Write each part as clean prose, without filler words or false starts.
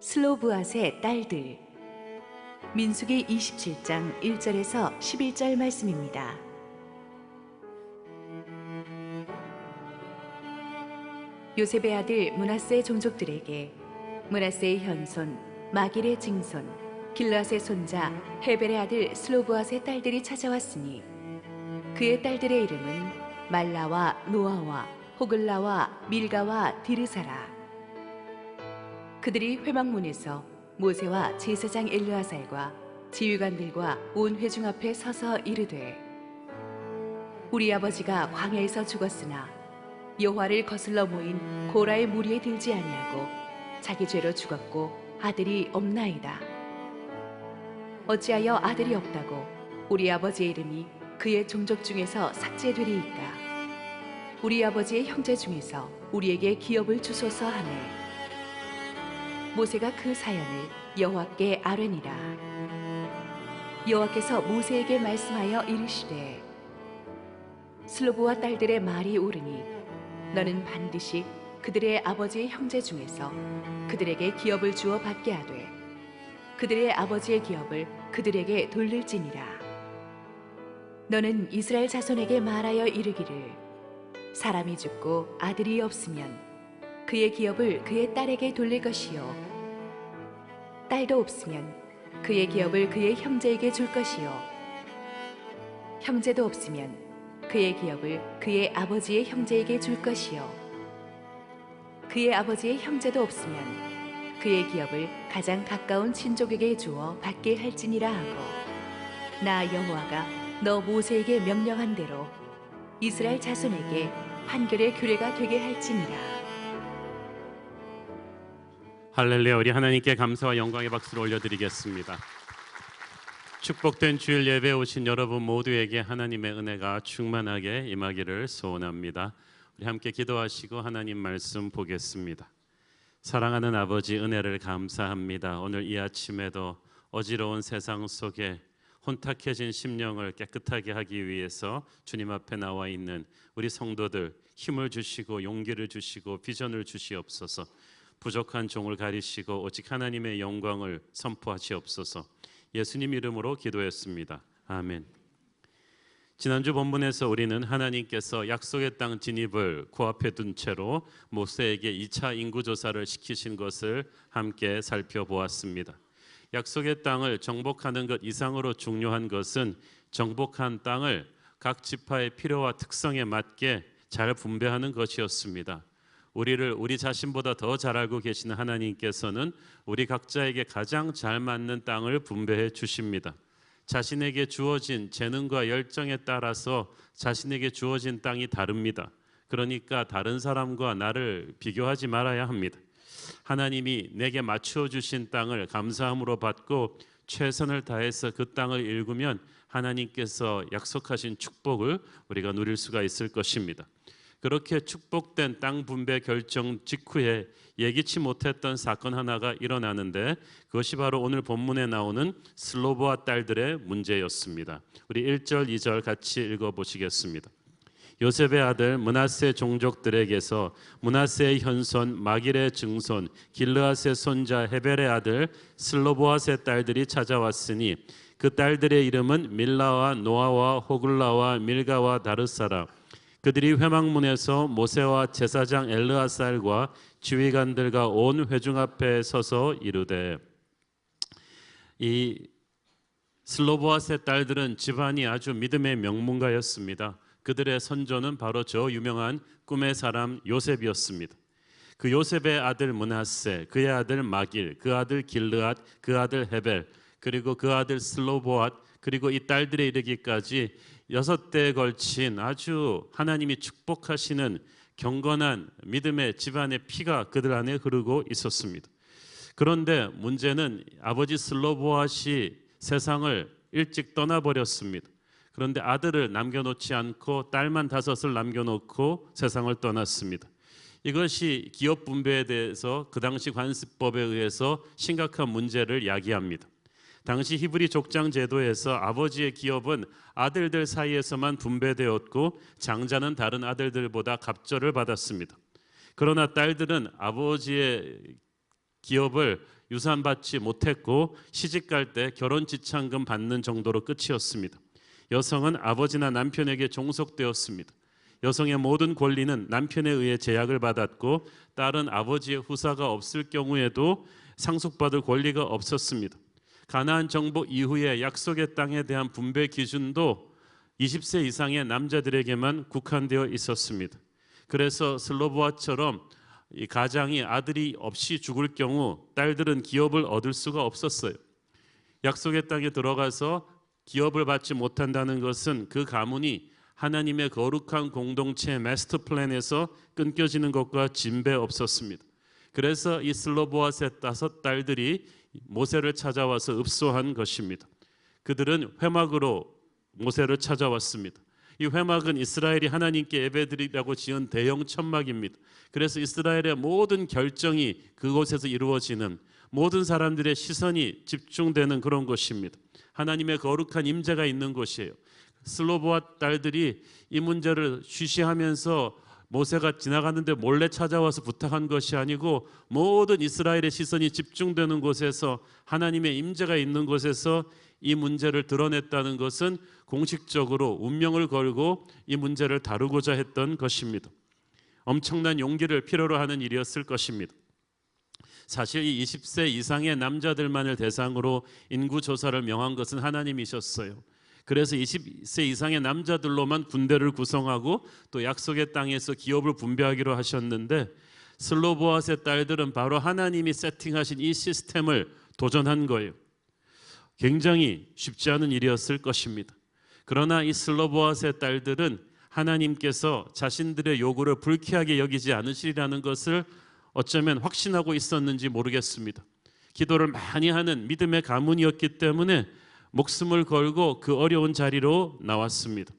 슬로브앗의 딸들. 민수기 27장 1절에서 11절 말씀입니다. 요셉의 아들 므낫세 종족들에게 므낫세의 현손 마길의 증손 길앗의 손자 헤벨의 아들 슬로브앗의 딸들이 찾아왔으니 그의 딸들의 이름은 말라와 노아와 호글라와 밀가와 디르사라. 그들이 회막문에서 모세와 제사장 엘르아살과 지휘관들과 온 회중 앞에 서서 이르되, 우리 아버지가 광야에서 죽었으나 여호와를 거슬러 모인 고라의 무리에 들지 아니하고 자기 죄로 죽었고 아들이 없나이다. 어찌하여 아들이 없다고 우리 아버지의 이름이 그의 종족 중에서 삭제되리이까? 우리 아버지의 형제 중에서 우리에게 기업을 주소서 하매, 모세가 그 사연을 여호와께 아뢰니라. 여호와께서 모세에게 말씀하여 이르시되, 슬로브와 딸들의 말이 옳으니 너는 반드시 그들의 아버지의 형제 중에서 그들에게 기업을 주어 받게 하되 그들의 아버지의 기업을 그들에게 돌릴지니라. 너는 이스라엘 자손에게 말하여 이르기를, 사람이 죽고 아들이 없으면 그의 기업을 그의 딸에게 돌릴 것이요, 딸도 없으면 그의 기업을 그의 형제에게 줄 것이요, 형제도 없으면 그의 기업을 그의 아버지의 형제에게 줄 것이요, 그의 아버지의 형제도 없으면 그의 기업을 가장 가까운 친족에게 주어 받게 할지니라 하고, 나 여호와가 너 모세에게 명령한 대로 이스라엘 자손에게 판결의 규례가 되게 할지니라. 할렐루야. 우리 하나님께 감사와 영광의 박수를 올려드리겠습니다. 축복된 주일 예배에 오신 여러분 모두에게 하나님의 은혜가 충만하게 임하기를 소원합니다. 우리 함께 기도하시고 하나님 말씀 보겠습니다. 사랑하는 아버지, 은혜를 감사합니다. 오늘 이 아침에도 어지러운 세상 속에 혼탁해진 심령을 깨끗하게 하기 위해서 주님 앞에 나와 있는 우리 성도들, 힘을 주시고 용기를 주시고 비전을 주시옵소서. 부족한 종을 가리시고 오직 하나님의 영광을 선포하시옵소서. 예수님 이름으로 기도했습니다. 아멘. 지난주 본문에서 우리는 하나님께서 약속의 땅 진입을 코앞에 둔 채로 모세에게 2차 인구조사를 시키신 것을 함께 살펴보았습니다. 약속의 땅을 정복하는 것 이상으로 중요한 것은 정복한 땅을 각 지파의 필요와 특성에 맞게 잘 분배하는 것이었습니다. 우리를 우리 자신보다 더 잘 알고 계시는 하나님께서는 우리 각자에게 가장 잘 맞는 땅을 분배해 주십니다. 자신에게 주어진 재능과 열정에 따라서 자신에게 주어진 땅이 다릅니다. 그러니까 다른 사람과 나를 비교하지 말아야 합니다. 하나님이 내게 맞추어 주신 땅을 감사함으로 받고 최선을 다해서 그 땅을 일구면 하나님께서 약속하신 축복을 우리가 누릴 수가 있을 것입니다. 그렇게 축복된 땅 분배 결정 직후에 예기치 못했던 사건 하나가 일어나는데, 그것이 바로 오늘 본문에 나오는 슬로브와 딸들의 문제였습니다. 우리 1절 2절 같이 읽어보시겠습니다. 요셉의 아들 므낫세 종족들에게서 므낫세의 현손 마길의 증손 길르앗의 손자 헤벨의 아들 슬로브앗의 딸들이 찾아왔으니 그 딸들의 이름은 밀라와 노아와 호글라와 밀가와 다르사라. 그들이 회막문에서 모세와 제사장 엘르아살과 지휘관들과 온 회중 앞에 서서 이르되, 이 슬로브앗의 딸들은 집안이 아주 믿음의 명문가였습니다. 그들의 선조는 바로 저 유명한 꿈의 사람 요셉이었습니다. 그 요셉의 아들 므낫세, 그의 아들 마길, 그 아들 길르앗, 그 아들 헤벨, 그리고 그 아들 슬로브앗, 그리고 이 딸들에 이르기까지 6대에 걸친 아주 하나님이 축복하시는 경건한 믿음의 집안의 피가 그들 안에 흐르고 있었습니다. 그런데 문제는 아버지 슬로브앗이 세상을 일찍 떠나버렸습니다. 그런데 아들을 남겨놓지 않고 딸만 5을 남겨놓고 세상을 떠났습니다. 이것이 기업 분배에 대해서 그 당시 관습법에 의해서 심각한 문제를 야기합니다. 당시 히브리 족장 제도에서 아버지의 기업은 아들들 사이에서만 분배되었고 장자는 다른 아들들보다 갑절을 받았습니다. 그러나 딸들은 아버지의 기업을 유산받지 못했고 시집 갈 때 결혼 지참금 받는 정도로 끝이었습니다. 여성은 아버지나 남편에게 종속되었습니다. 여성의 모든 권리는 남편에 의해 제약을 받았고 딸은 아버지의 후사가 없을 경우에도 상속받을 권리가 없었습니다. 가나안 정복 이후에 약속의 땅에 대한 분배 기준도 20세 이상의 남자들에게만 국한되어 있었습니다. 그래서 슬로보아처럼 이 가장이 아들이 없이 죽을 경우 딸들은 기업을 얻을 수가 없었어요. 약속의 땅에 들어가서 기업을 받지 못한다는 것은 그 가문이 하나님의 거룩한 공동체의 마스터 플랜에서 끊겨지는 것과 진배 없었습니다. 그래서 이 슬로보아스의 5 딸들이 모세를 찾아와서 읍소한 것입니다. 그들은 회막으로 모세를 찾아왔습니다. 이 회막은 이스라엘이 하나님께 예배드리라고 지은 대형 천막입니다. 그래서 이스라엘의 모든 결정이 그곳에서 이루어지는, 모든 사람들의 시선이 집중되는 그런 곳입니다. 하나님의 거룩한 임재가 있는 곳이에요. 슬로보아 딸들이 이 문제를 쉬쉬하면서 모세가 지나가는데 몰래 찾아와서 부탁한 것이 아니고 모든 이스라엘의 시선이 집중되는 곳에서, 하나님의 임재가 있는 곳에서 이 문제를 드러냈다는 것은 공식적으로 운명을 걸고 이 문제를 다루고자 했던 것입니다. 엄청난 용기를 필요로 하는 일이었을 것입니다. 사실 이 20세 이상의 남자들만을 대상으로 인구조사를 명한 것은 하나님이셨어요. 그래서 20세 이상의 남자들로만 군대를 구성하고 또 약속의 땅에서 기업을 분배하기로 하셨는데, 슬로보아스의 딸들은 바로 하나님이 세팅하신 이 시스템을 도전한 거예요. 굉장히 쉽지 않은 일이었을 것입니다. 그러나 이 슬로보아스의 딸들은 하나님께서 자신들의 요구를 불쾌하게 여기지 않으시리라는 것을 어쩌면 확신하고 있었는지 모르겠습니다. 기도를 많이 하는 믿음의 가문이었기 때문에 목숨을 걸고 그 어려운 자리로 나왔습니다.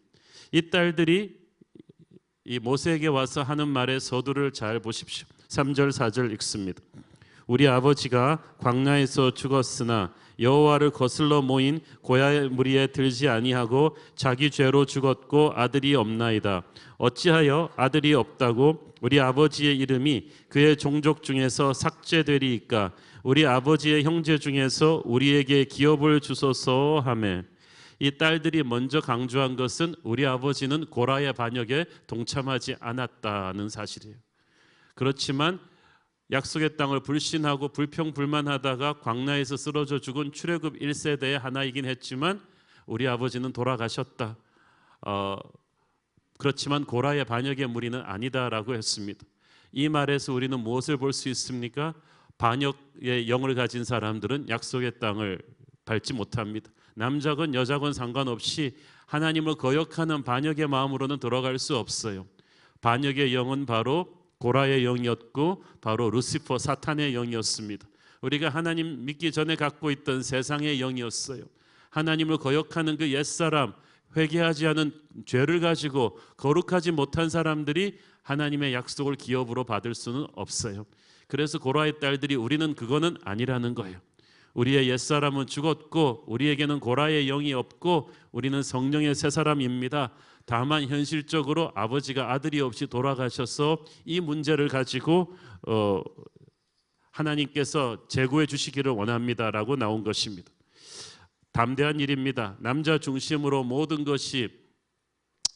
이 딸들이 이 모세에게 와서 하는 말의 서두를 잘 보십시오. 3절 4절 읽습니다. 우리 아버지가 광야에서 죽었으나 여호와를 거슬러 모인 고야의 무리에 들지 아니하고 자기 죄로 죽었고 아들이 없나이다. 어찌하여 아들이 없다고 우리 아버지의 이름이 그의 종족 중에서 삭제되리이까? 우리 아버지의 형제 중에서 우리에게 기업을 주소서 하매. 이 딸들이 먼저 강조한 것은 우리 아버지는 고라의 반역에 동참하지 않았다는 사실이에요. 그렇지만 약속의 땅을 불신하고 불평불만하다가 광야에서 쓰러져 죽은 출애굽 1세대의 하나이긴 했지만 우리 아버지는 돌아가셨다. 그렇지만 고라의 반역의 무리는 아니다라고 했습니다. 이 말에서 우리는 무엇을 볼 수 있습니까? 반역의 영을 가진 사람들은 약속의 땅을 밟지 못합니다. 남자건 여자건 상관없이 하나님을 거역하는 반역의 마음으로는 들어갈 수 없어요. 반역의 영은 바로 고라의 영이었고 바로 루시퍼 사탄의 영이었습니다. 우리가 하나님 믿기 전에 갖고 있던 세상의 영이었어요. 하나님을 거역하는 그 옛사람, 회개하지 않은 죄를 가지고 거룩하지 못한 사람들이 하나님의 약속을 기업으로 받을 수는 없어요. 그래서 고라의 딸들이 우리는 그거는 아니라는 거예요. 우리의 옛사람은 죽었고 우리에게는 고라의 영이 없고 우리는 성령의 새 사람입니다. 다만 현실적으로 아버지가 아들이 없이 돌아가셔서 이 문제를 가지고 하나님께서 제구해 주시기를 원합니다라고 나온 것입니다. 담대한 일입니다. 남자 중심으로 모든 것이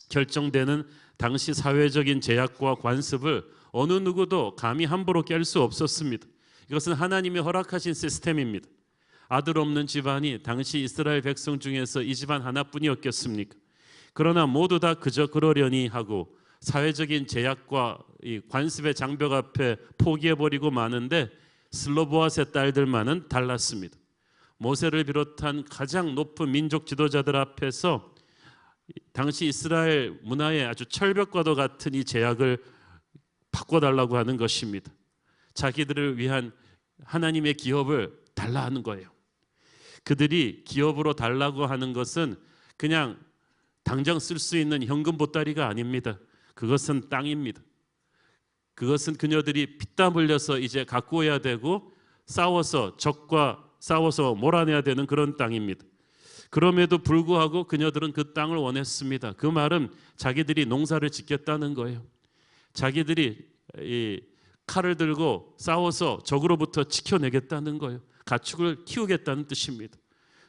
결정되는 당시 사회적인 제약과 관습을 어느 누구도 감히 함부로 깰 수 없었습니다. 이것은 하나님이 허락하신 시스템입니다. 아들 없는 집안이 당시 이스라엘 백성 중에서 이 집안 하나뿐이었겠습니까? 그러나 모두 다 그저 그러려니 하고 사회적인 제약과 이 관습의 장벽 앞에 포기해버리고 마는데, 슬로보아스의 딸들만은 달랐습니다. 모세를 비롯한 가장 높은 민족 지도자들 앞에서 당시 이스라엘 문화의 아주 철벽과도 같은 이 제약을 바꿔달라고 하는 것입니다. 자기들을 위한 하나님의 기업을 달라 하는 거예요. 그들이 기업으로 달라고 하는 것은 그냥 당장 쓸 수 있는 현금 보따리가 아닙니다. 그것은 땅입니다. 그것은 그녀들이 피땀 흘려서 이제 갖고 와야 되고 싸워서 적과 싸워서 몰아내야 되는 그런 땅입니다. 그럼에도 불구하고 그녀들은 그 땅을 원했습니다. 그 말은 자기들이 농사를 짓겠다는 거예요. 자기들이 칼을 들고 싸워서 적으로부터 지켜내겠다는 거예요. 가축을 키우겠다는 뜻입니다.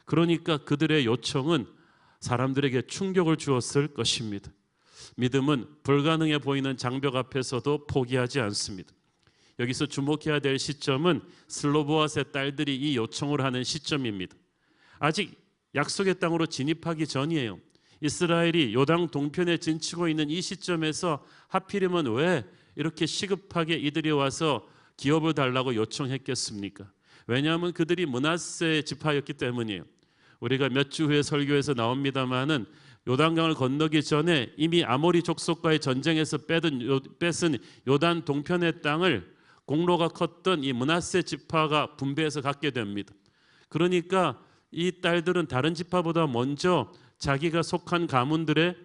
그러니까 그들의 요청은 사람들에게 충격을 주었을 것입니다. 믿음은 불가능해 보이는 장벽 앞에서도 포기하지 않습니다. 여기서 주목해야 될 시점은 슬로보앗의 딸들이 이 요청을 하는 시점입니다. 아직 약속의 땅으로 진입하기 전이에요. 이스라엘이 요단 동편에 진치고 있는 이 시점에서 하필이면 왜 이렇게 시급하게 이들이 와서 기업을 달라고 요청했겠습니까? 왜냐하면 그들이 므낫세 지파였기 때문이에요. 우리가 몇 주 후에 설교에서 나옵니다마는 요단강을 건너기 전에 이미 아모리 족속과의 전쟁에서 뺏은 요단 동편의 땅을 공로가 컸던 이 므낫세 지파가 분배해서 갖게 됩니다. 그러니까 이 딸들은 다른 지파보다 먼저 자기가 속한 가문들의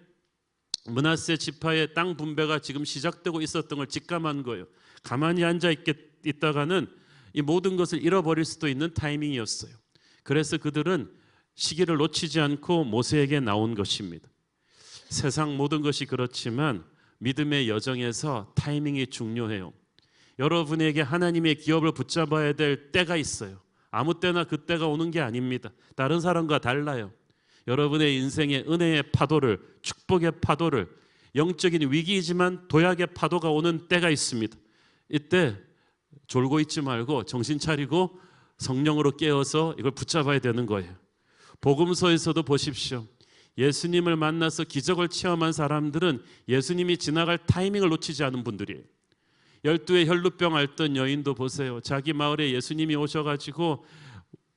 므낫세 지파의 땅 분배가 지금 시작되고 있었던 걸 직감한 거예요. 가만히 앉아 있다가는 이 모든 것을 잃어버릴 수도 있는 타이밍이었어요. 그래서 그들은 시기를 놓치지 않고 모세에게 나온 것입니다. 세상 모든 것이 그렇지만 믿음의 여정에서 타이밍이 중요해요. 여러분에게 하나님의 기업을 붙잡아야 될 때가 있어요. 아무 때나 그 때가 오는 게 아닙니다. 다른 사람과 달라요. 여러분의 인생의 은혜의 파도를, 축복의 파도를, 영적인 위기이지만 도약의 파도가 오는 때가 있습니다. 이때 졸고 있지 말고 정신 차리고 성령으로 깨어서 이걸 붙잡아야 되는 거예요. 복음서에서도 보십시오. 예수님을 만나서 기적을 체험한 사람들은 예수님이 지나갈 타이밍을 놓치지 않은 분들이에요. 12의 혈루병 앓던 여인도 보세요. 자기 마을에 예수님이 오셔가지고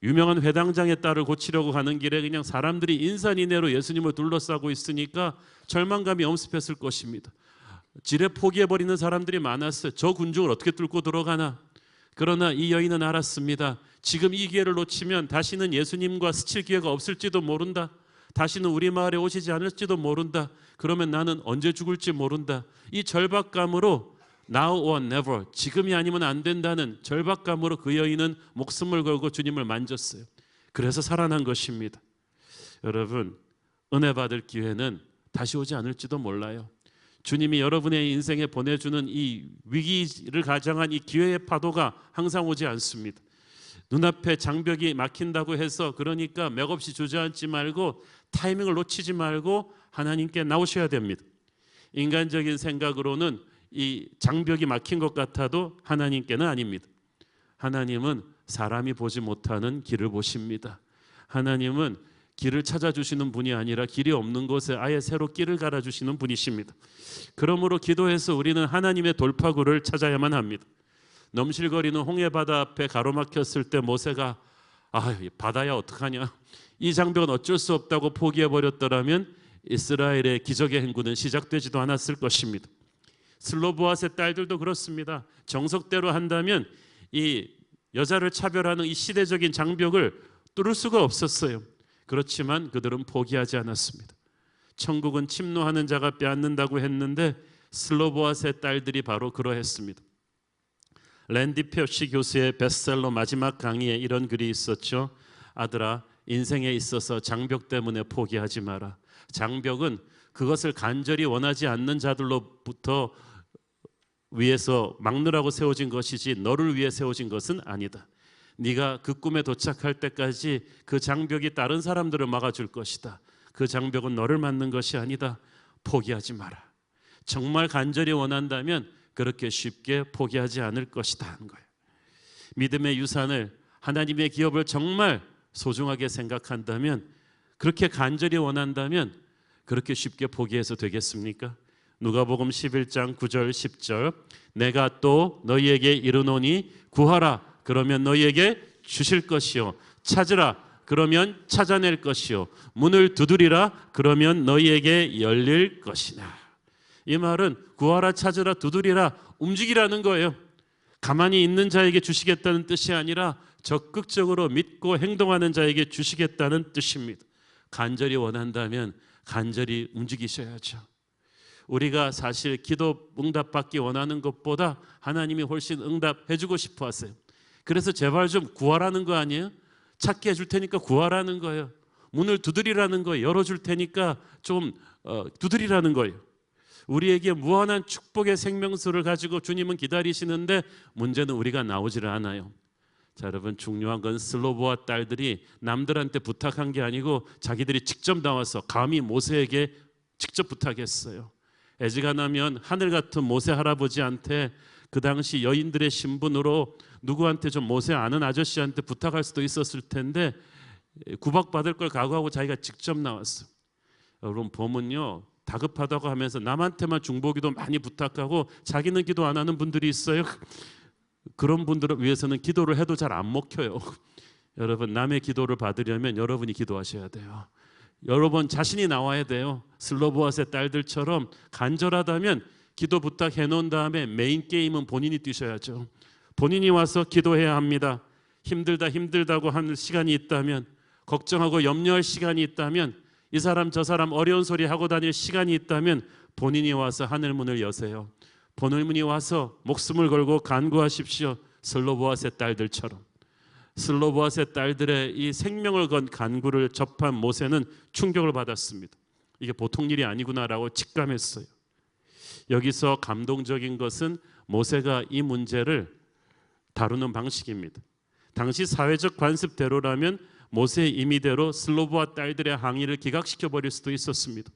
유명한 회당장의 딸을 고치려고 가는 길에 그냥 사람들이 인산인해로 예수님을 둘러싸고 있으니까 절망감이 엄습했을 것입니다. 지레 포기해버리는 사람들이 많았어요. 저 군중을 어떻게 뚫고 들어가나. 그러나 이 여인은 알았습니다. 지금 이 기회를 놓치면 다시는 예수님과 스칠 기회가 없을지도 모른다. 다시는 우리 마을에 오시지 않을지도 모른다. 그러면 나는 언제 죽을지 모른다. 이 절박감으로 Now or never, 지금이 아니면 안 된다는 절박감으로 그 여인은 목숨을 걸고 주님을 만졌어요. 그래서 살아난 것입니다. 여러분, 은혜 받을 기회는 다시 오지 않을지도 몰라요. 주님이 여러분의 인생에 보내주는 이 위기를 가장한 이 기회의 파도가 항상 오지 않습니다. 눈앞에 장벽이 막힌다고 해서 그러니까 맥없이 주저앉지 말고 타이밍을 놓치지 말고 하나님께 나오셔야 됩니다. 인간적인 생각으로는 이 장벽이 막힌 것 같아도 하나님께는 아닙니다. 하나님은 사람이 보지 못하는 길을 보십니다. 하나님은 길을 찾아주시는 분이 아니라 길이 없는 곳에 아예 새로 길을 갈아주시는 분이십니다. 그러므로 기도해서 우리는 하나님의 돌파구를 찾아야만 합니다. 넘실거리는 홍해바다 앞에 가로막혔을 때 모세가 바다야 어떡하냐, 이 장벽은 어쩔 수 없다고 포기해버렸더라면 이스라엘의 기적의 행군은 시작되지도 않았을 것입니다. 슬로보앗의 딸들도 그렇습니다. 정석대로 한다면 이 여자를 차별하는 이 시대적인 장벽을 뚫을 수가 없었어요. 그렇지만 그들은 포기하지 않았습니다. 천국은 침노하는 자가 빼앗는다고 했는데 슬로보앗의 딸들이 바로 그러했습니다. 랜디 표시 교수의 베스트셀러 마지막 강의에 이런 글이 있었죠. 아들아, 인생에 있어서 장벽 때문에 포기하지 마라. 장벽은 그것을 간절히 원하지 않는 자들로부터 위해서 막느라고 세워진 것이지 너를 위해 세워진 것은 아니다. 네가 그 꿈에 도착할 때까지 그 장벽이 다른 사람들을 막아줄 것이다. 그 장벽은 너를 막는 것이 아니다. 포기하지 마라. 정말 간절히 원한다면 그렇게 쉽게 포기하지 않을 것이다 하는 거예요. 믿음의 유산을, 하나님의 기업을 정말 소중하게 생각한다면, 그렇게 간절히 원한다면 그렇게 쉽게 포기해서 되겠습니까? 누가복음 11장 9절 10절 내가 또 너희에게 이르노니 구하라 그러면 너희에게 주실 것이요 찾으라 그러면 찾아낼 것이요 문을 두드리라 그러면 너희에게 열릴 것이나. 이 말은 구하라 찾으라 두드리라 움직이라는 거예요. 가만히 있는 자에게 주시겠다는 뜻이 아니라 적극적으로 믿고 행동하는 자에게 주시겠다는 뜻입니다. 간절히 원한다면 간절히 움직이셔야죠. 우리가 사실 기도 응답받기 원하는 것보다 하나님이 훨씬 응답해주고 싶어 하세요. 그래서 제발 좀 구하라는 거 아니에요? 찾게 해줄 테니까 구하라는 거예요. 문을 두드리라는 거예요. 열어줄 테니까 좀 두드리라는 거예요. 우리에게 무한한 축복의 생명수를 가지고 주님은 기다리시는데 문제는 우리가 나오지를 않아요. 자, 여러분, 중요한 건 슬로보와 딸들이 남들한테 부탁한 게 아니고 자기들이 직접 나와서 감히 모세에게 직접 부탁했어요. 애지간하면 하늘 같은 모세 할아버지한테 그 당시 여인들의 신분으로 누구한테 좀 모세 아는 아저씨한테 부탁할 수도 있었을 텐데 구박받을 걸 각오하고 자기가 직접 나왔어. 여러분, 보면요, 다급하다고 하면서 남한테만 중보기도 많이 부탁하고 자기는 기도 안 하는 분들이 있어요. 그런 분들을 위해서는 기도를 해도 잘 안 먹혀요. 여러분, 남의 기도를 받으려면 여러분이 기도하셔야 돼요. 여러분 자신이 나와야 돼요. 슬로보아스의 딸들처럼 간절하다면 기도 부탁해 놓은 다음에 메인 게임은 본인이 뛰셔야죠. 본인이 와서 기도해야 합니다. 힘들다고 하는 시간이 있다면, 걱정하고 염려할 시간이 있다면, 이 사람 저 사람 어려운 소리 하고 다닐 시간이 있다면 본인이 와서 하늘문을 여세요. 본인이 와서 목숨을 걸고 간구하십시오. 슬로보아스의 딸들처럼. 슬로보아스의 딸들의 이 생명을 건 간구를 접한 모세는 충격을 받았습니다. 이게 보통 일이 아니구나라고 직감했어요. 여기서 감동적인 것은 모세가 이 문제를 다루는 방식입니다. 당시 사회적 관습대로라면 모세의 임의대로 슬로보아 딸들의 항의를 기각시켜 버릴 수도 있었습니다.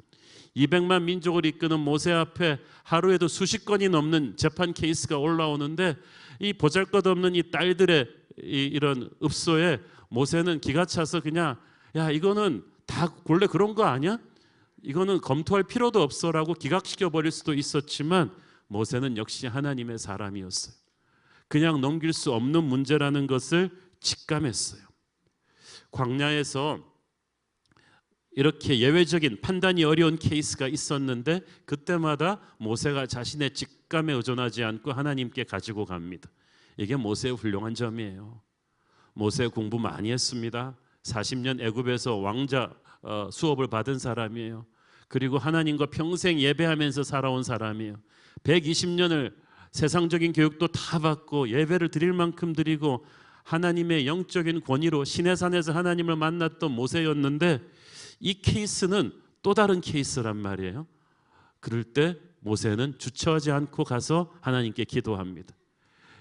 200만 민족을 이끄는 모세 앞에 하루에도 수십 건이 넘는 재판 케이스가 올라오는데 이 보잘것없는 이 딸들의 이런 읍소에 모세는 기가 차서 그냥 야, 이거는 다 원래 그런 거 아니야? 이거는 검토할 필요도 없어라고 기각시켜 버릴 수도 있었지만 모세는 역시 하나님의 사람이었어요. 그냥 넘길 수 없는 문제라는 것을 직감했어요. 광야에서 이렇게 예외적인 판단이 어려운 케이스가 있었는데 그때마다 모세가 자신의 직감에 의존하지 않고 하나님께 가지고 갑니다. 이게 모세의 훌륭한 점이에요. 모세 공부 많이 했습니다. 40년 애굽에서 왕자 수업을 받은 사람이에요. 그리고 하나님과 평생 예배하면서 살아온 사람이에요. 120년을 세상적인 교육도 다 받고 예배를 드릴 만큼 드리고 하나님의 영적인 권위로 시내산에서 하나님을 만났던 모세였는데 이 케이스는 또 다른 케이스란 말이에요. 그럴 때 모세는 주저하지 않고 가서 하나님께 기도합니다.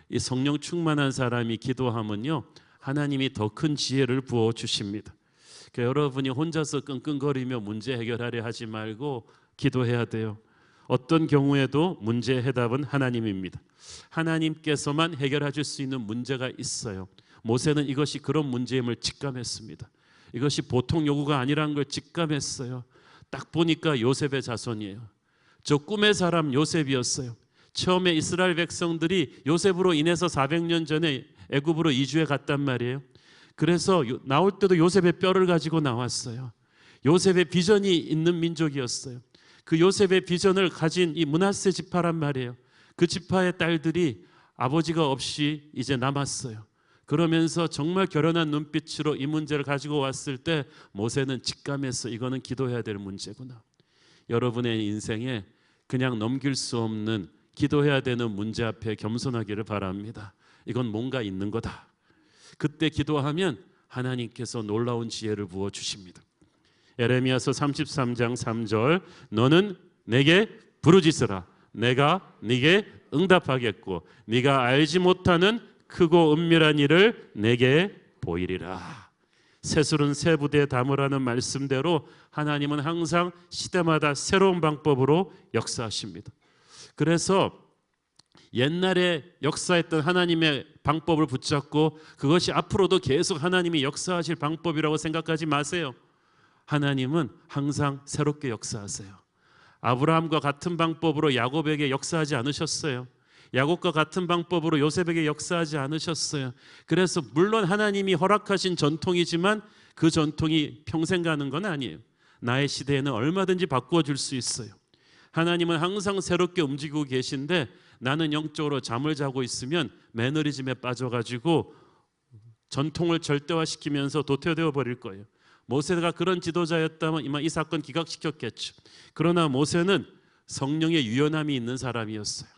이 성령 충만한 사람이 기도하면요, 하나님이 더 큰 지혜를 부어 주십니다. 그러니까 여러분이 혼자서 끙끙거리며 문제 해결하려 하지 말고 기도해야 돼요. 어떤 경우에도 문제의 해답은 하나님입니다. 하나님께서만 해결해 줄 수 있는 문제가 있어요. 모세는 이것이 그런 문제임을 직감했습니다. 이것이 보통 요구가 아니라는 걸 직감했어요. 딱 보니까 요셉의 자손이에요. 저 꿈의 사람 요셉이었어요. 처음에 이스라엘 백성들이 요셉으로 인해서 400년 전에 애굽으로 이주해 갔단 말이에요. 그래서 나올 때도 요셉의 뼈를 가지고 나왔어요. 요셉의 비전이 있는 민족이었어요. 그 요셉의 비전을 가진 이 므낫세 지파란 말이에요. 그 지파의 딸들이 아버지가 없이 이제 남았어요. 그러면서 정말 결연한 눈빛으로 이 문제를 가지고 왔을 때 모세는 직감했어. 이거는 기도해야 될 문제구나. 여러분의 인생에 그냥 넘길 수 없는 기도해야 되는 문제 앞에 겸손하기를 바랍니다. 이건 뭔가 있는 거다. 그때 기도하면 하나님께서 놀라운 지혜를 부어 주십니다. 에레미야서 33장 3절 너는 내게 부르짖으라 내가 네게 응답하겠고 네가 알지 못하는 크고 은밀한 일을 내게 보이리라. 새술은 새 부대에 담으라는 말씀대로 하나님은 항상 시대마다 새로운 방법으로 역사하십니다. 그래서 옛날에 역사했던 하나님의 방법을 붙잡고 그것이 앞으로도 계속 하나님이 역사하실 방법이라고 생각하지 마세요. 하나님은 항상 새롭게 역사하세요. 아브라함과 같은 방법으로 야곱에게 역사하지 않으셨어요. 야곱과 같은 방법으로 요셉에게 역사하지 않으셨어요. 그래서 물론 하나님이 허락하신 전통이지만 그 전통이 평생 가는 건 아니에요. 나의 시대에는 얼마든지 바꾸어 줄 수 있어요. 하나님은 항상 새롭게 움직이고 계신데 나는 영적으로 잠을 자고 있으면 매너리즘에 빠져가지고 전통을 절대화시키면서 도태되어 버릴 거예요. 모세가 그런 지도자였다면 이만 이 사건 기각시켰겠죠. 그러나 모세는 성령의 유연함이 있는 사람이었어요.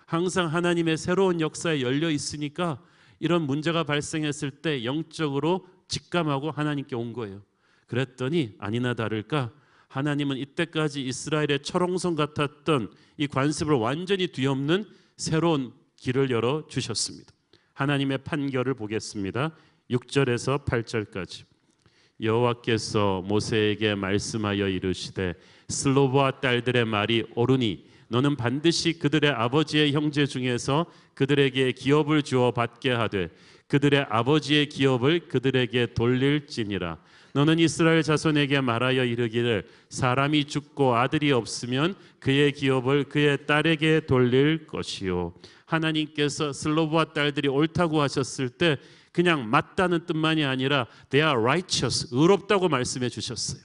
항상 하나님의 새로운 역사에 열려 있으니까 이런 문제가 발생했을 때 영적으로 직감하고 하나님께 온 거예요. 그랬더니 아니나 다를까 하나님은 이때까지 이스라엘의 철옹성 같았던 이 관습을 완전히 뒤엎는 새로운 길을 열어 주셨습니다. 하나님의 판결을 보겠습니다. 6절에서 8절까지. 여호와께서 모세에게 말씀하여 이르시되 슬로브와 딸들의 말이 옳으니 너는 반드시 그들의 아버지의 형제 중에서 그들에게 기업을 주어 받게 하되 그들의 아버지의 기업을 그들에게 돌릴지니라. 너는 이스라엘 자손에게 말하여 이르기를 사람이 죽고 아들이 없으면 그의 기업을 그의 딸에게 돌릴 것이요. 하나님께서 슬로브와 딸들이 옳다고 하셨을 때 그냥 맞다는 뜻만이 아니라 they are righteous, 의롭다고 말씀해 주셨어요.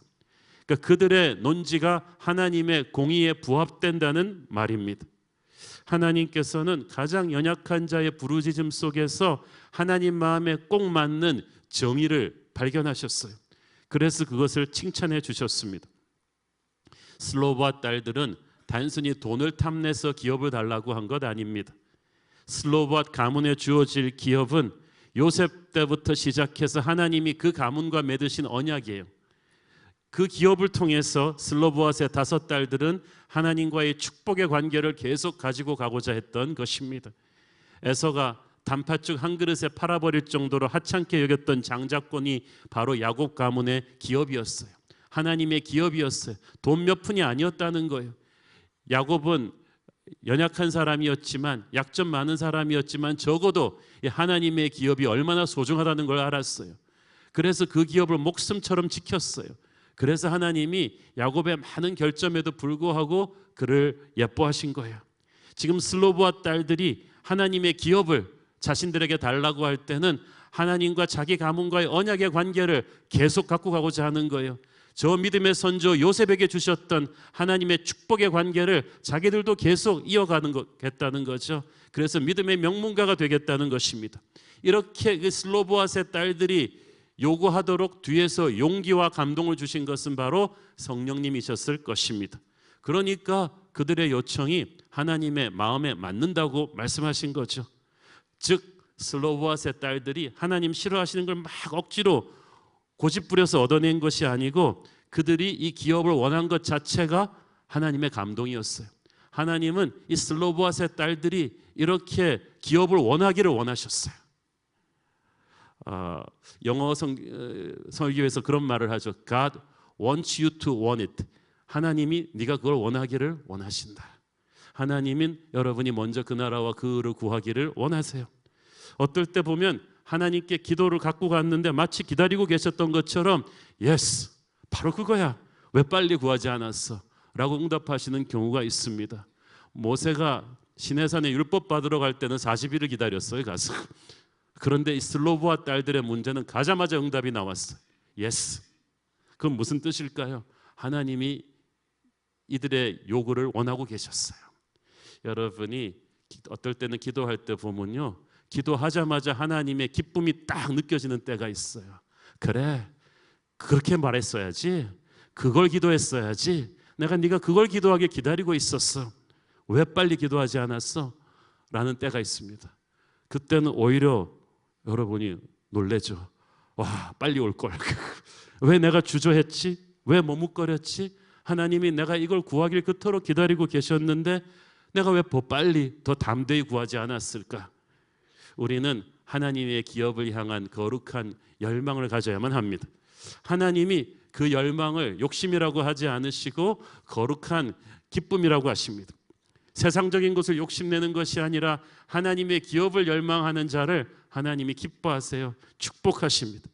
그러니까 그들의 논지가 하나님의 공의에 부합된다는 말입니다. 하나님께서는 가장 연약한 자의 부르짖음 속에서 하나님 마음에 꼭 맞는 정의를 발견하셨어요. 그래서 그것을 칭찬해 주셨습니다. 슬로브와 딸들은 단순히 돈을 탐내서 기업을 달라고 한 것 아닙니다. 슬로브와 가문에 주어질 기업은 요셉 때부터 시작해서 하나님이 그 가문과 맺으신 언약이에요. 그 기업을 통해서 슬로브앗의 5딸들은 하나님과의 축복의 관계를 계속 가지고 가고자 했던 것입니다. 에서가 단팥죽 한 그릇에 팔아버릴 정도로 하찮게 여겼던 장자권이 바로 야곱 가문의 기업이었어요. 하나님의 기업이었어요. 돈 몇 푼이 아니었다는 거예요. 야곱은 연약한 사람이었지만, 약점 많은 사람이었지만 적어도 하나님의 기업이 얼마나 소중하다는 걸 알았어요. 그래서 그 기업을 목숨처럼 지켰어요. 그래서 하나님이 야곱의 많은 결점에도 불구하고 그를 예뻐하신 거예요. 지금 슬로브와 딸들이 하나님의 기업을 자신들에게 달라고 할 때는 하나님과 자기 가문과의 언약의 관계를 계속 갖고 가고자 하는 거예요. 저 믿음의 선조 요셉에게 주셨던 하나님의 축복의 관계를 자기들도 계속 이어가겠다는 거죠. 그래서 믿음의 명문가가 되겠다는 것입니다. 이렇게 그 슬로브앗의 딸들이 요구하도록 뒤에서 용기와 감동을 주신 것은 바로 성령님이셨을 것입니다. 그러니까 그들의 요청이 하나님의 마음에 맞는다고 말씀하신 거죠. 즉 슬로브앗의 딸들이 하나님 싫어하시는 걸 막 억지로 고집부려서 얻어낸 것이 아니고 그들이 이 기업을 원한 것 자체가 하나님의 감동이었어요. 하나님은 이 슬로브앗의 딸들이 이렇게 기업을 원하기를 원하셨어요. 영어 설교에서 그런 말을 하죠. God wants you to want it. 하나님이 네가 그걸 원하기를 원하신다. 하나님은 여러분이 먼저 그 나라와 그 의를 구하기를 원하세요. 어떨 때 보면 하나님께 기도를 갖고 갔는데 마치 기다리고 계셨던 것처럼 Yes, 바로 그거야. 왜 빨리 구하지 않았어? 라고 응답하시는 경우가 있습니다. 모세가 시내산에 율법 받으러 갈 때는 40일을 기다렸어요. 가서. 그런데 이 슬로브와 딸들의 문제는 가자마자 응답이 나왔어요. Yes. 그건 무슨 뜻일까요? 하나님이 이들의 요구를 원하고 계셨어요. 여러분이 어떨 때는 기도할 때 보면요, 기도하자마자 하나님의 기쁨이 딱 느껴지는 때가 있어요. 그래, 그렇게 말했어야지. 그걸 기도했어야지. 내가 네가 그걸 기도하게 기다리고 있었어. 왜 빨리 기도하지 않았어? 라는 때가 있습니다. 그때는 오히려 여러분이 놀래죠. 와, 빨리 올 걸. 왜 내가 주저했지? 왜 머뭇거렸지? 하나님이 내가 이걸 구하길 그토록 기다리고 계셨는데 내가 왜 더 빨리 더 담대히 구하지 않았을까? 우리는 하나님의 기업을 향한 거룩한 열망을 가져야만 합니다. 하나님이 그 열망을 욕심이라고 하지 않으시고 거룩한 기쁨이라고 하십니다. 세상적인 것을 욕심내는 것이 아니라 하나님의 기업을 열망하는 자를 하나님이 기뻐하세요. 축복하십니다.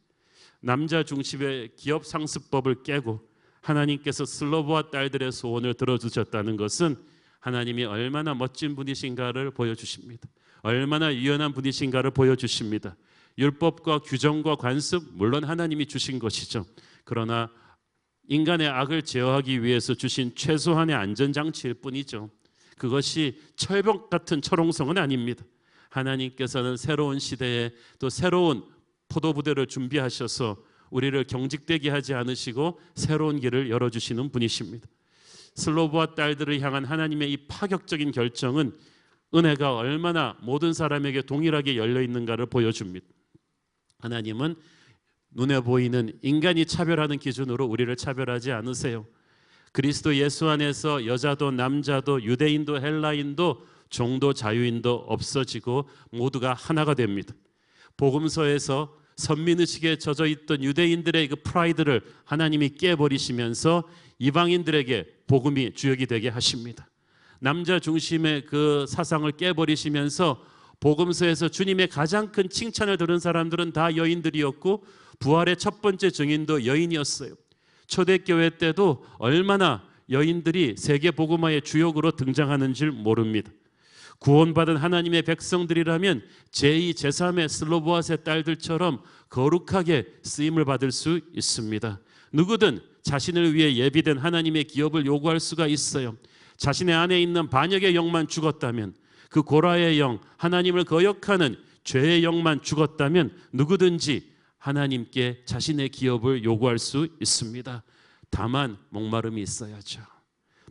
남자 중심의 기업 상습법을 깨고 하나님께서 슬로브와 딸들의 소원을 들어주셨다는 것은 하나님이 얼마나 멋진 분이신가를 보여주십니다. 얼마나 유연한 분이신가를 보여주십니다. 율법과 규정과 관습 물론 하나님이 주신 것이죠. 그러나 인간의 악을 제어하기 위해서 주신 최소한의 안전장치일 뿐이죠. 그것이 철벽 같은 철옹성은 아닙니다. 하나님께서는 새로운 시대에 또 새로운 포도부대를 준비하셔서 우리를 경직되게 하지 않으시고 새로운 길을 열어주시는 분이십니다. 슬로브와 딸들을 향한 하나님의 이 파격적인 결정은 은혜가 얼마나 모든 사람에게 동일하게 열려있는가를 보여줍니다. 하나님은 눈에 보이는 인간이 차별하는 기준으로 우리를 차별하지 않으세요. 그리스도 예수 안에서 여자도 남자도 유대인도 헬라인도 종도 자유인도 없어지고 모두가 하나가 됩니다. 복음서에서 선민의식에 젖어 있던 유대인들의 그 프라이드를 하나님이 깨버리시면서 이방인들에게 복음이 주역이 되게 하십니다. 남자 중심의 그 사상을 깨버리시면서 복음서에서 주님의 가장 큰 칭찬을 들은 사람들은 다 여인들이었고 부활의 첫 번째 증인도 여인이었어요. 초대교회 때도 얼마나 여인들이 세계 복음화의 주역으로 등장하는 줄 모릅니다. 구원받은 하나님의 백성들이라면 제2, 제3의 슬로보아스의 딸들처럼 거룩하게 쓰임을 받을 수 있습니다. 누구든 자신을 위해 예비된 하나님의 기업을 요구할 수가 있어요. 자신의 안에 있는 반역의 영만 죽었다면, 그 고라의 영, 하나님을 거역하는 죄의 영만 죽었다면 누구든지 하나님께 자신의 기업을 요구할 수 있습니다. 다만 목마름이 있어야죠.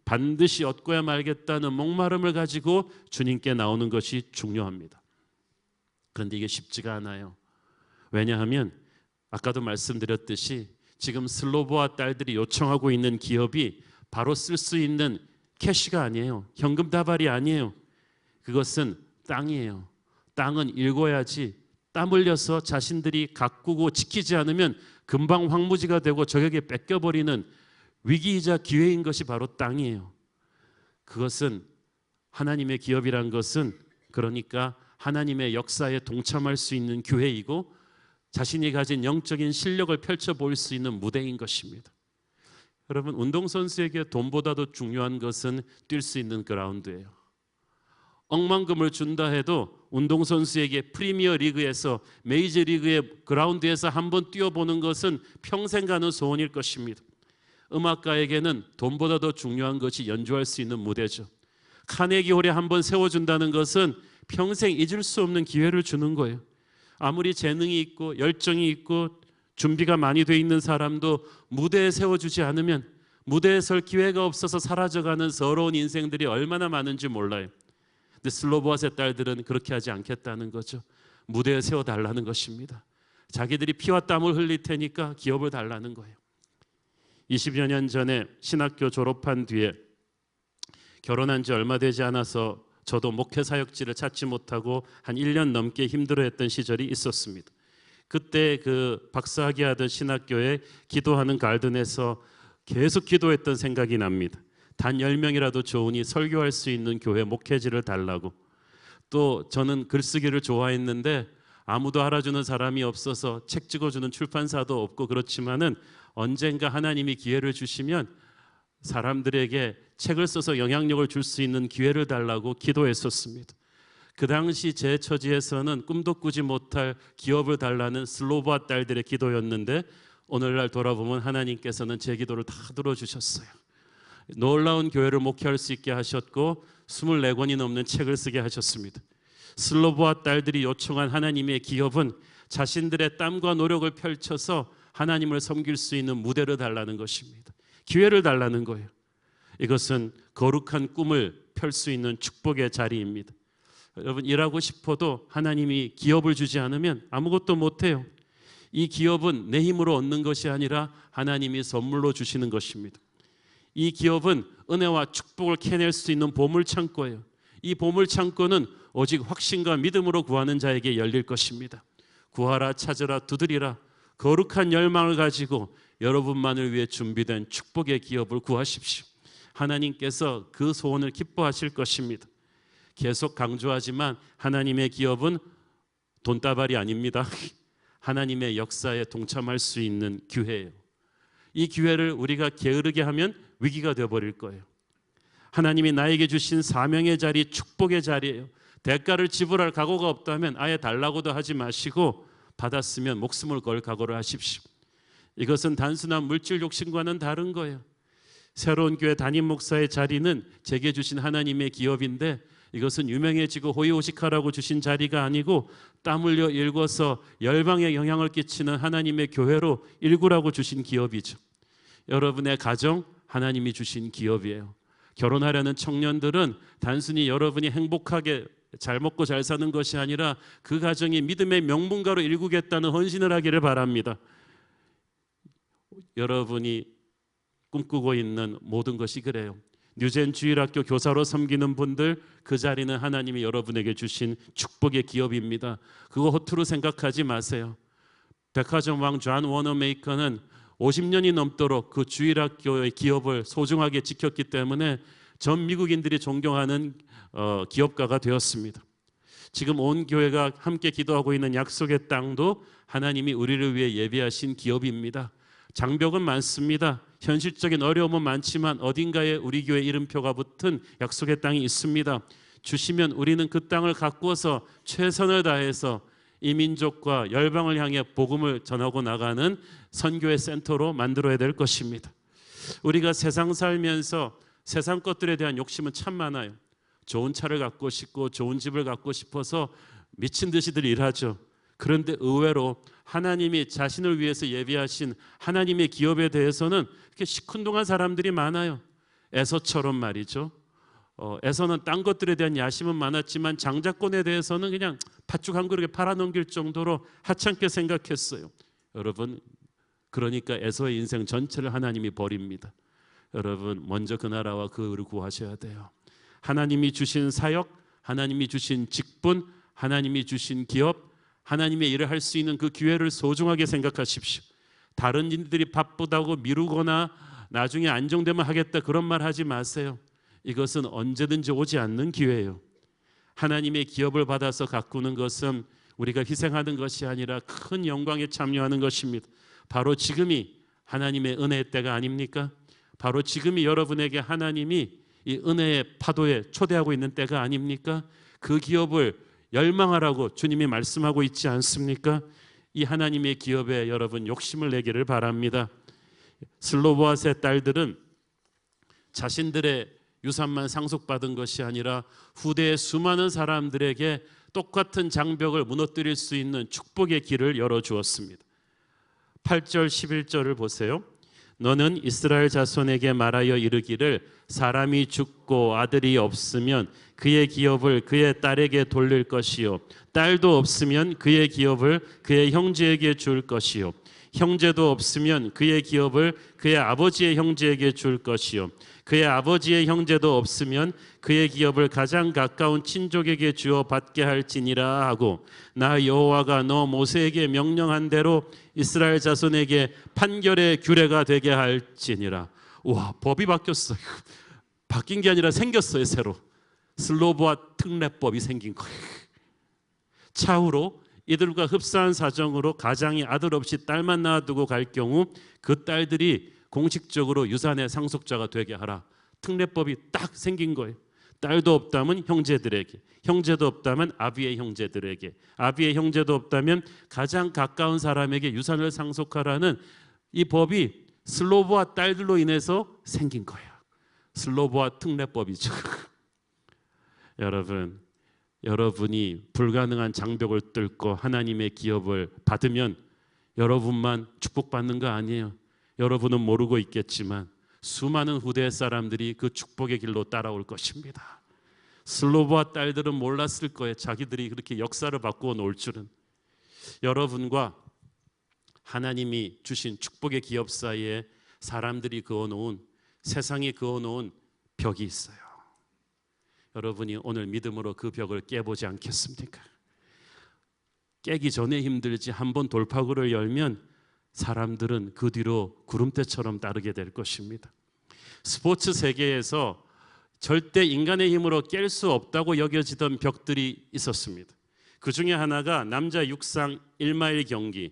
반드시 얻고야 말겠다는 목마름을 가지고 주님께 나오는 것이 중요합니다. 그런데 이게 쉽지가 않아요. 왜냐하면 아까도 말씀드렸듯이 지금 슬로보아 딸들이 요청하고 있는 기업이 바로 쓸 수 있는 캐시가 아니에요. 현금 다발이 아니에요. 그것은 땅이에요. 땅은 읽어야지 땀 흘려서 자신들이 가꾸고 지키지 않으면 금방 황무지가 되고 적에게 뺏겨버리는 위기이자 기회인 것이 바로 땅이에요. 그것은 하나님의 기업이란 것은 그러니까 하나님의 역사에 동참할 수 있는 교회이고 자신이 가진 영적인 실력을 펼쳐볼 수 있는 무대인 것입니다. 여러분, 운동선수에게 돈보다도 중요한 것은 뛸 수 있는 그라운드예요. 억만금을 준다 해도 운동선수에게 프리미어 리그에서 메이저 리그의 그라운드에서 한번 뛰어보는 것은 평생 가는 소원일 것입니다. 음악가에게는 돈보다 더 중요한 것이 연주할 수 있는 무대죠. 카네기 홀에 한번 세워준다는 것은 평생 잊을 수 없는 기회를 주는 거예요. 아무리 재능이 있고 열정이 있고 준비가 많이 돼 있는 사람도 무대에 세워주지 않으면 무대에 설 기회가 없어서 사라져가는 서러운 인생들이 얼마나 많은지 몰라요. 근데 슬로보아스의 딸들은 그렇게 하지 않겠다는 거죠. 무대에 세워달라는 것입니다. 자기들이 피와 땀을 흘릴 테니까 기업을 달라는 거예요. 20여 년 전에 신학교 졸업한 뒤에 결혼한 지 얼마 되지 않아서 저도 목회 사역지를 찾지 못하고 한 1년 넘게 힘들어했던 시절이 있었습니다. 그때 그 박사학위 하던 신학교에 기도하는 가든에서 계속 기도했던 생각이 납니다. 단 10명이라도 좋으니 설교할 수 있는 교회 목회지를 달라고. 또 저는 글쓰기를 좋아했는데 아무도 알아주는 사람이 없어서 책 찍어주는 출판사도 없고 그렇지만은 언젠가 하나님이 기회를 주시면 사람들에게 책을 써서 영향력을 줄 수 있는 기회를 달라고 기도했었습니다. 그 당시 제 처지에서는 꿈도 꾸지 못할 기업을 달라는 슬로보아 딸들의 기도였는데 오늘날 돌아보면 하나님께서는 제 기도를 다 들어주셨어요. 놀라운 교회를 목회할 수 있게 하셨고 24권이 넘는 책을 쓰게 하셨습니다. 슬로보아 딸들이 요청한 하나님의 기업은 자신들의 땀과 노력을 펼쳐서 하나님을 섬길 수 있는 무대를 달라는 것입니다. 기회를 달라는 거예요. 이것은 거룩한 꿈을 펼 수 있는 축복의 자리입니다. 여러분, 일하고 싶어도 하나님이 기업을 주지 않으면 아무것도 못해요. 이 기업은 내 힘으로 얻는 것이 아니라 하나님이 선물로 주시는 것입니다. 이 기업은 은혜와 축복을 캐낼 수 있는 보물창고예요. 이 보물창고는 오직 확신과 믿음으로 구하는 자에게 열릴 것입니다. 구하라, 찾으라, 두드리라. 거룩한 열망을 가지고 여러분만을 위해 준비된 축복의 기업을 구하십시오. 하나님께서 그 소원을 기뻐하실 것입니다. 계속 강조하지만 하나님의 기업은 돈다발이 아닙니다. 하나님의 역사에 동참할 수 있는 기회예요. 이 기회를 우리가 게으르게 하면 위기가 되어버릴 거예요. 하나님이 나에게 주신 사명의 자리, 축복의 자리예요. 대가를 지불할 각오가 없다면 아예 달라고도 하지 마시고 받았으면 목숨을 걸 각오를 하십시오. 이것은 단순한 물질 욕심과는 다른 거예요. 새로운 교회 담임 목사의 자리는 제게 주신 하나님의 기업인데 이것은 유명해지고 호의호식하라고 주신 자리가 아니고 땀 흘려 일궈서 열방에 영향을 끼치는 하나님의 교회로 일구라고 주신 기업이죠. 여러분의 가정 하나님이 주신 기업이에요. 결혼하려는 청년들은 단순히 여러분이 행복하게 잘 먹고 잘 사는 것이 아니라 그 가정이 믿음의 명문가로 일구겠다는 헌신을 하기를 바랍니다. 여러분이 꿈꾸고 있는 모든 것이 그래요. 뉴젠 주일학교 교사로 섬기는 분들, 그 자리는 하나님이 여러분에게 주신 축복의 기업입니다. 그거 허투루 생각하지 마세요. 백화점 왕 존 워너메이커는 50년이 넘도록 그 주일학교의 기업을 소중하게 지켰기 때문에 전 미국인들이 존경하는 기업가가 되었습니다. 지금 온 교회가 함께 기도하고 있는 약속의 땅도 하나님이 우리를 위해 예비하신 기업입니다. 장벽은 많습니다. 현실적인 어려움은 많지만 어딘가에 우리 교회 이름표가 붙은 약속의 땅이 있습니다. 주시면 우리는 그 땅을 가꾸어서 최선을 다해서 이 민족과 열방을 향해 복음을 전하고 나가는 선교의 센터로 만들어야 될 것입니다. 우리가 세상 살면서 세상 것들에 대한 욕심은 참 많아요. 좋은 차를 갖고 싶고 좋은 집을 갖고 싶어서 미친 듯이들 일하죠. 그런데 의외로 하나님이 자신을 위해서 예비하신 하나님의 기업에 대해서는 그렇게 시큰둥한 사람들이 많아요. 에서처럼 말이죠. 에서는 딴 것들에 대한 야심은 많았지만 장자권에 대해서는 그냥 팥죽 한 그릇에 팔아넘길 정도로 하찮게 생각했어요. 여러분, 그러니까 에서의 인생 전체를 하나님이 버립니다. 여러분, 먼저 그 나라와 그 의를 구하셔야 돼요. 하나님이 주신 사역, 하나님이 주신 직분, 하나님이 주신 기업, 하나님의 일을 할 수 있는 그 기회를 소중하게 생각하십시오. 다른 일들이 바쁘다고 미루거나 나중에 안정되면 하겠다 그런 말 하지 마세요. 이것은 언제든지 오지 않는 기회예요. 하나님의 기업을 받아서 가꾸는 것은 우리가 희생하는 것이 아니라 큰 영광에 참여하는 것입니다. 바로 지금이 하나님의 은혜의 때가 아닙니까? 바로 지금이 여러분에게 하나님이 이 은혜의 파도에 초대하고 있는 때가 아닙니까? 그 기업을 열망하라고 주님이 말씀하고 있지 않습니까? 이 하나님의 기업에 여러분 욕심을 내기를 바랍니다. 슬로보아스의 딸들은 자신들의 유산만 상속받은 것이 아니라 후대의 수많은 사람들에게 똑같은 장벽을 무너뜨릴 수 있는 축복의 길을 열어주었습니다. 8절 11절을 보세요. 너는 이스라엘 자손에게 말하여 이르기를 사람이 죽고 아들이 없으면 그의 기업을 그의 딸에게 돌릴 것이요 딸도 없으면 그의 기업을 그의 형제에게 줄 것이요 형제도 없으면 그의 기업을 그의 아버지의 형제에게 줄 것이요 그의 아버지의 형제도 없으면 그의 기업을 가장 가까운 친족에게 주어 받게 할지니라 하고 나 여호와가 너 모세에게 명령한 대로 이스라엘 자손에게 판결의 규례가 되게 할지니라. 와, 법이 바뀌었어요. 바뀐 게 아니라 생겼어요. 새로 슬로보아 특례법이 생긴 거예요. 차후로 이들과 흡사한 사정으로 가장이 아들 없이 딸만 낳아두고 갈 경우 그 딸들이 공식적으로 유산의 상속자가 되게 하라. 특례법이 딱 생긴 거예요. 딸도 없다면 형제들에게, 형제도 없다면 아비의 형제들에게, 아비의 형제도 없다면 가장 가까운 사람에게 유산을 상속하라는 이 법이 슬로보아 딸들로 인해서 생긴 거예요. 슬로보아 특례법이죠. 여러분, 여러분이 불가능한 장벽을 뚫고 하나님의 기업을 받으면 여러분만 축복받는 거 아니에요. 여러분은 모르고 있겠지만 수많은 후대 사람들이 그 축복의 길로 따라올 것입니다. 슬로보아 딸들은 몰랐을 거예요. 자기들이 그렇게 역사를 바꾸어 놓을 줄은. 여러분과 하나님이 주신 축복의 기업 사이에 사람들이 그어놓은, 세상이 그어놓은 벽이 있어요. 여러분이 오늘 믿음으로 그 벽을 깨보지 않겠습니까? 깨기 전에 힘들지 한번 돌파구를 열면 사람들은 그 뒤로 구름대처럼 따르게 될 것입니다. 스포츠 세계에서 절대 인간의 힘으로 깰 수 없다고 여겨지던 벽들이 있었습니다. 그 중에 하나가 남자 육상 1마일 경기,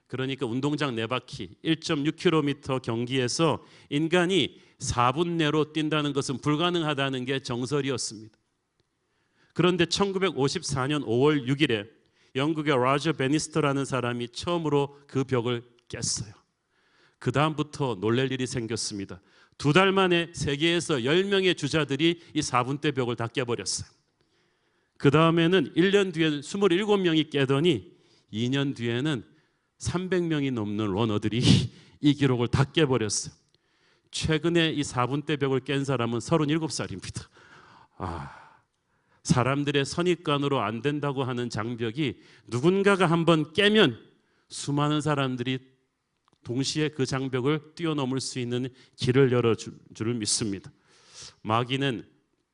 그러니까 운동장 4바퀴 1.6km 경기에서 인간이 4분 내로 뛴다는 것은 불가능하다는 게 정설이었습니다. 그런데 1954년 5월 6일에 영국의 로저 베니스터라는 사람이 처음으로 그 벽을 깼어요. 그 다음부터 놀랄 일이 생겼습니다. 2달 만에 세계에서 10명의 주자들이 이 4분대 벽을 다 깨버렸어요. 그 다음에는 1년 뒤에 27명이 깨더니 2년 뒤에는 300명이 넘는 러너들이 이 기록을 다 깨버렸어요. 최근에 이 4분대 벽을 깬 사람은 37살입니다. 사람들의 선입관으로 안 된다고 하는 장벽이 누군가가 한번 깨면 수많은 사람들이 동시에 그 장벽을 뛰어넘을 수 있는 길을 열어줄 줄 믿습니다. 마귀는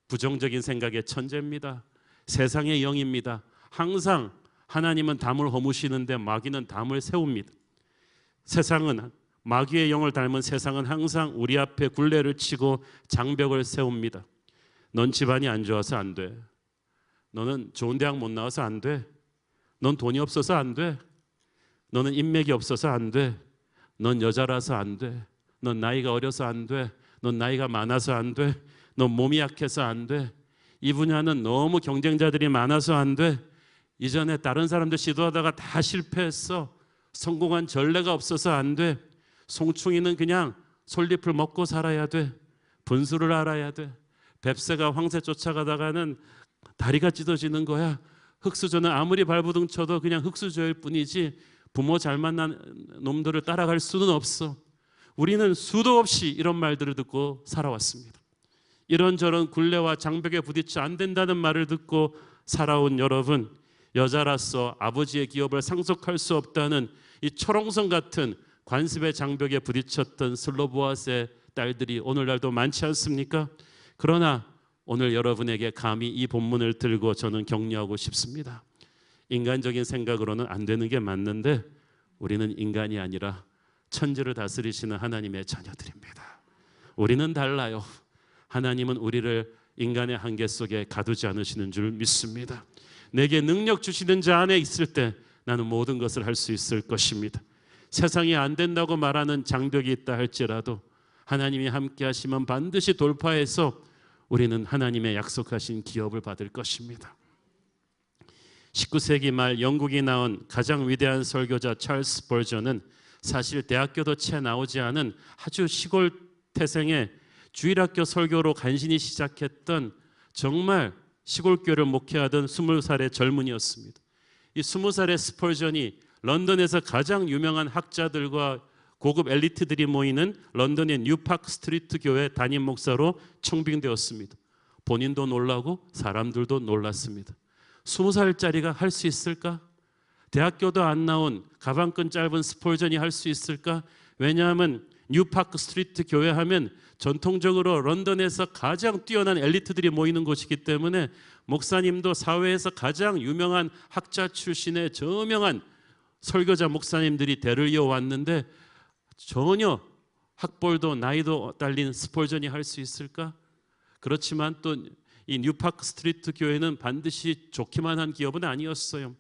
부정적인 생각의 천재입니다. 세상의 영입니다. 항상 하나님은 담을 허무시는데 마귀는 담을 세웁니다. 세상은 마귀의 영을 닮은 세상은 항상 우리 앞에 굴레를 치고 장벽을 세웁니다. 넌 집안이 안 좋아서 안 돼. 너는 좋은 대학 못 나와서 안 돼. 넌 돈이 없어서 안 돼. 너는 인맥이 없어서 안 돼. 넌 여자라서 안 돼. 넌 나이가 어려서 안 돼. 넌 나이가 많아서 안 돼. 넌 몸이 약해서 안 돼. 이 분야는 너무 경쟁자들이 많아서 안 돼. 이전에 다른 사람들 시도하다가 다 실패했어. 성공한 전례가 없어서 안 돼. 송충이는 그냥 솔잎을 먹고 살아야 돼. 분수를 알아야 돼. 뱁새가 황새 쫓아가다가는 다리가 찢어지는 거야. 흙수저는 아무리 발부둥 쳐도 그냥 흙수저일 뿐이지 부모 잘 만난 놈들을 따라갈 수는 없어. 우리는 수도 없이 이런 말들을 듣고 살아왔습니다. 이런저런 굴레와 장벽에 부딪혀 안 된다는 말을 듣고 살아온 여러분, 여자라서 아버지의 기업을 상속할 수 없다는 이 초롱성 같은 관습의 장벽에 부딪혔던 슬로보아스의 딸들이 오늘날도 많지 않습니까? 그러나 오늘 여러분에게 감히 이 본문을 들고 저는 격려하고 싶습니다. 인간적인 생각으로는 안 되는 게 맞는데 우리는 인간이 아니라 천지를 다스리시는 하나님의 자녀들입니다. 우리는 달라요. 하나님은 우리를 인간의 한계 속에 가두지 않으시는 줄 믿습니다. 내게 능력 주시는 자 안에 있을 때 나는 모든 것을 할 수 있을 것입니다. 세상이 안 된다고 말하는 장벽이 있다 할지라도 하나님이 함께 하시면 반드시 돌파해서 우리는 하나님의 약속하신 기업을 받을 것입니다. 19세기 말 영국이 나온 가장 위대한 설교자 찰스 스펄전은 사실 대학교도 채 나오지 않은 아주 시골 태생의 주일학교 설교로 간신히 시작했던 정말 시골교를 목회하던 20살의 젊은이였습니다. 이 20살의 스펄전이 런던에서 가장 유명한 학자들과 고급 엘리트들이 모이는 런던의 뉴파크 스트리트 교회 담임 목사로 청빙되었습니다. 본인도 놀라고 사람들도 놀랐습니다. 20살짜리가 할 수 있을까? 대학교도 안 나온 가방끈 짧은 스펄전이 할 수 있을까? 왜냐하면 뉴파크 스트리트 교회 하면 전통적으로 런던에서 가장 뛰어난 엘리트들이 모이는 곳이기 때문에 목사님도 사회에서 가장 유명한 학자 출신의 저명한 설교자 목사님들이 대를 이어왔는데 전혀 학벌도 나이도 딸린 스펄전이 할 수 있을까? 그렇지만 또 이 뉴파크 스트리트 교회는 반드시 좋기만 한 기업은 아니었어요.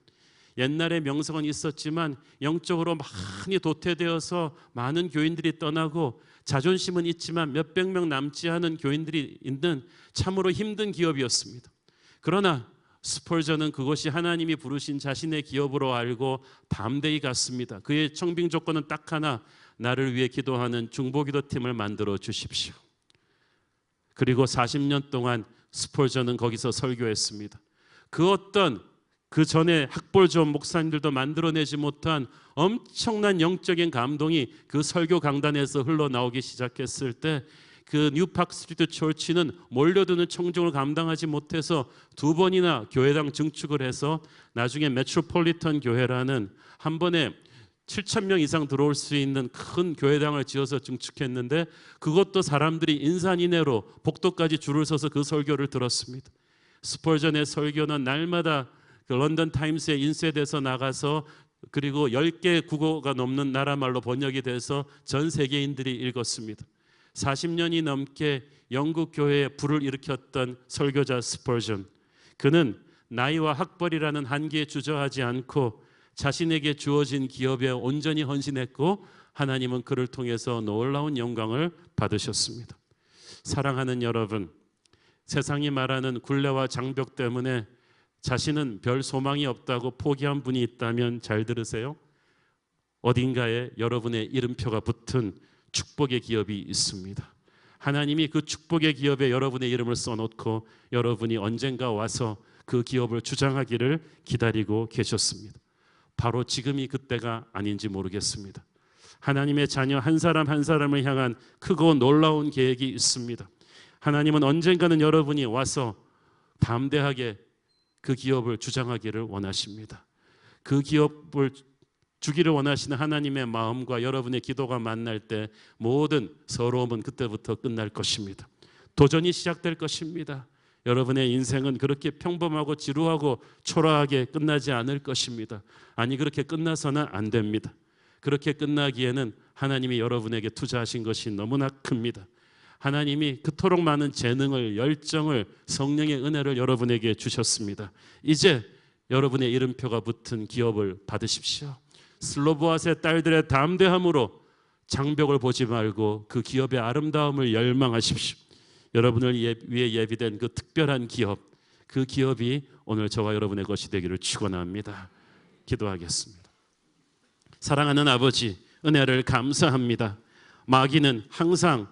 옛날에 명성은 있었지만 영적으로 많이 도태되어서 많은 교인들이 떠나고 자존심은 있지만 몇백 명 남지 않은 교인들이 있는 참으로 힘든 기업이었습니다. 그러나 스펄전은 그것이 하나님이 부르신 자신의 기업으로 알고 담대히 갔습니다. 그의 청빙 조건은 딱 하나, 나를 위해 기도하는 중보기도팀을 만들어 주십시오. 그리고 40년 동안 스펄전은 거기서 설교했습니다. 그 전에 학벌 좋은 목사님들도 만들어내지 못한 엄청난 영적인 감동이 그 설교 강단에서 흘러나오기 시작했을 때 그 뉴파크 스트리트 처치는 몰려드는 청중을 감당하지 못해서 2번이나 교회당 증축을 해서 나중에 메트로폴리탄 교회라는 한 번에 7,000명 이상 들어올 수 있는 큰 교회당을 지어서 증축했는데 그것도 사람들이 인산인해로 복도까지 줄을 서서 그 설교를 들었습니다. 스펄전의 설교는 날마다 그 런던 타임스에 인쇄돼서 나가서 그리고 10개 국어가 넘는 나라 말로 번역이 돼서 전 세계인들이 읽었습니다. 40년이 넘게 영국 교회에 불을 일으켰던 설교자 스펄전, 그는 나이와 학벌이라는 한계에 주저하지 않고 자신에게 주어진 기업에 온전히 헌신했고 하나님은 그를 통해서 놀라운 영광을 받으셨습니다. 사랑하는 여러분, 세상이 말하는 굴레와 장벽 때문에 자신은 별 소망이 없다고 포기한 분이 있다면 잘 들으세요. 어딘가에 여러분의 이름표가 붙은 축복의 기업이 있습니다. 하나님이 그 축복의 기업에 여러분의 이름을 써놓고 여러분이 언젠가 와서 그 기업을 주장하기를 기다리고 계셨습니다. 바로 지금이 그때가 아닌지 모르겠습니다. 하나님의 자녀 한 사람 한 사람을 향한 크고 놀라운 계획이 있습니다. 하나님은 언젠가는 여러분이 와서 담대하게 그 기업을 주장하기를 원하십니다. 그 기업을 주기를 원하시는 하나님의 마음과 여러분의 기도가 만날 때 모든 서러움은 그때부터 끝날 것입니다. 도전이 시작될 것입니다. 여러분의 인생은 그렇게 평범하고 지루하고 초라하게 끝나지 않을 것입니다. 아니, 그렇게 끝나서는 안 됩니다. 그렇게 끝나기에는 하나님이 여러분에게 투자하신 것이 너무나 큽니다. 하나님이 그토록 많은 재능을, 열정을, 성령의 은혜를 여러분에게 주셨습니다. 이제 여러분의 이름표가 붙은 기업을 받으십시오. 슬로보아스의 딸들의 담대함으로 장벽을 보지 말고 그 기업의 아름다움을 열망하십시오. 여러분을 위해 예비된 그 특별한 기업, 그 기업이 오늘 저와 여러분의 것이 되기를 축원합니다. 기도하겠습니다. 사랑하는 아버지, 은혜를 감사합니다. 마귀는 항상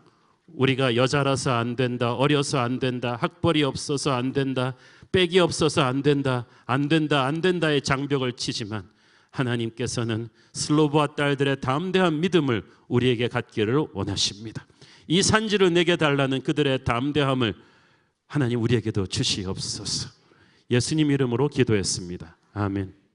우리가 여자라서 안 된다, 어려서 안 된다, 학벌이 없어서 안 된다, 빽이 없어서 안 된다, 안 된다, 안 된다의 장벽을 치지만 하나님께서는 슬로보아 딸들의 담대한 믿음을 우리에게 갖기를 원하십니다. 이 산지를 내게 달라는 그들의 담대함을 하나님 우리에게도 주시옵소서. 예수님 이름으로 기도했습니다. 아멘.